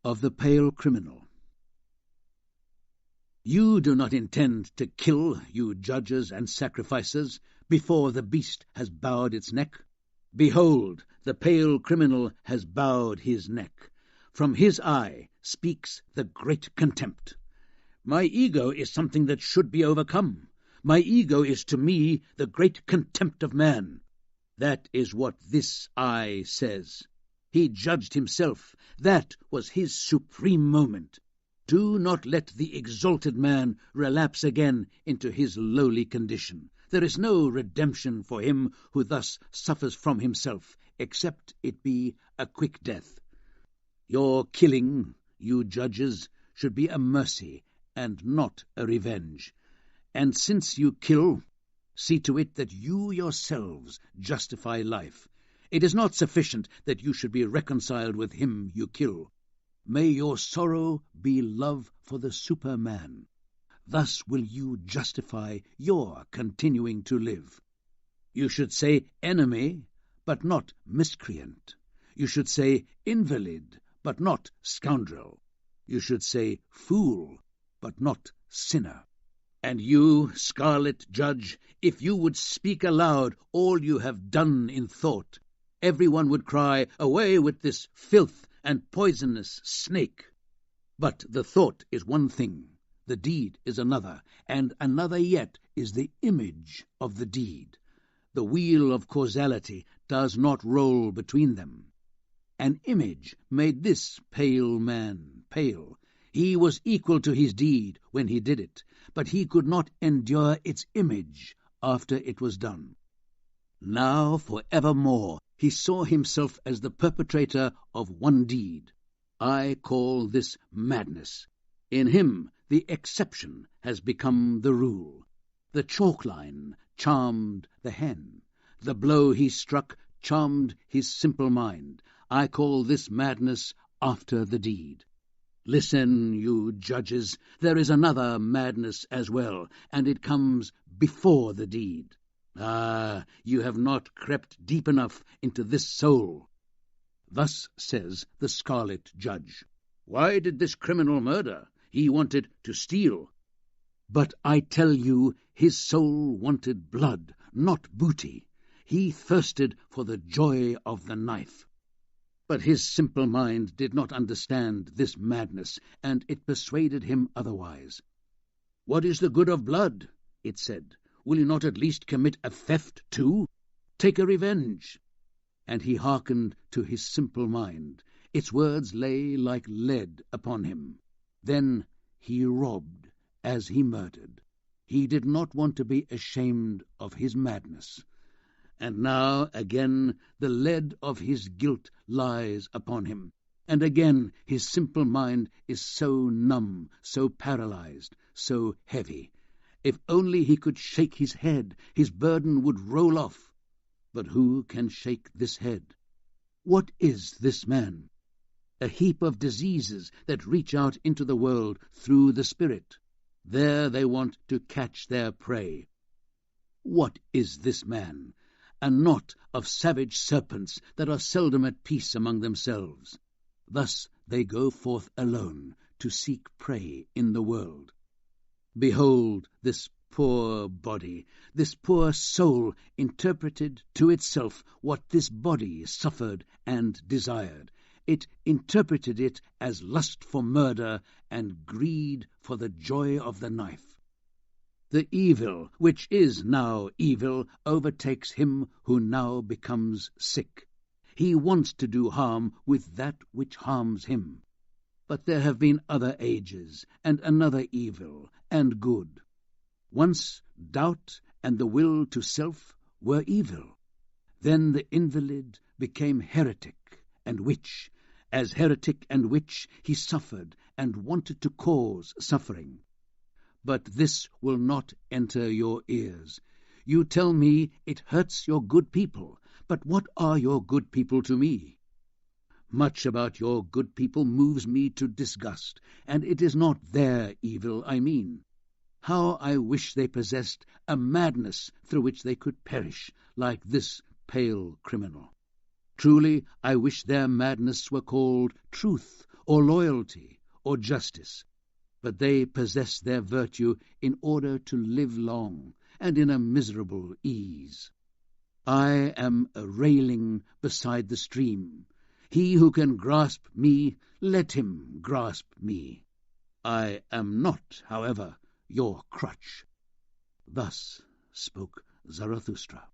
of the pale criminal. You do not intend to kill, you judges and sacrificers, before the beast has bowed its neck. Behold, the pale criminal has bowed his neck. From his eye speaks the great contempt. My ego is something that should be overcome. My ego is to me the great contempt of man. That is what this eye says. He judged himself. That was his supreme moment. Do not let the exalted man relapse again into his lowly condition. There is no redemption for him who thus suffers from himself, except it be a quick death. Your killing, you judges, should be a mercy and not a revenge. And since you kill, see to it that you yourselves justify life. It is not sufficient that you should be reconciled with him you kill. May your sorrow be love for the Superman. Thus will you justify your continuing to live. You should say enemy, but not miscreant. You should say invalid, but not scoundrel. You should say fool, but not sinner. And you, scarlet judge, if you would speak aloud all you have done in thought, everyone would cry, away with this filth and poisonous snake. But the thought is one thing, the deed is another, and another yet is the image of the deed. The wheel of causality does not roll between them. An image made this pale man pale. He was equal to his deed when he did it, but he could not endure its image after it was done. Now, for evermore, he saw himself as the perpetrator of one deed. I call this madness. In him the exception has become the rule. The chalk line charmed the hen. The blow he struck charmed his simple mind. I call this madness after the deed. Listen, you judges, there is another madness as well, and it comes before the deed. Ah, you have not crept deep enough into this soul. Thus says the scarlet judge. Why did this criminal murder? He wanted to steal. But I tell you, his soul wanted blood, not booty. He thirsted for the joy of the knife. But his simple mind did not understand this madness, and it persuaded him otherwise. What is the good of blood? It said. Will you not at least commit a theft too? Take a revenge. And he hearkened to his simple mind. Its words lay like lead upon him. Then he robbed as he murdered. He did not want to be ashamed of his madness. And now again the lead of his guilt lies upon him. And again his simple mind is so numb, so paralyzed, so heavy. If only he could shake his head, his burden would roll off. But who can shake this head? What is this man? A heap of diseases that reach out into the world through the spirit. There they want to catch their prey. What is this man? A knot of savage serpents that are seldom at peace among themselves. Thus they go forth alone to seek prey in the world. Behold this poor body, this poor soul interpreted to itself what this body suffered and desired. It interpreted it as lust for murder and greed for the joy of the knife. The evil, which is now evil, overtakes him who now becomes sick. He wants to do harm with that which harms him. But there have been other ages, and another evil, and good. Once doubt and the will to self were evil. Then the invalid became heretic and witch. As heretic and witch he suffered and wanted to cause suffering. But this will not enter your ears. You tell me it hurts your good people, but what are your good people to me? Much about your good people moves me to disgust, and it is not their evil I mean. How I wish they possessed a madness through which they could perish, like this pale criminal. Truly, I wish their madness were called truth, or loyalty, or justice, but they possess their virtue in order to live long, and in a miserable ease. I am a railing beside the stream. He who can grasp me, let him grasp me. I am not, however, your crutch. Thus spoke Zarathustra.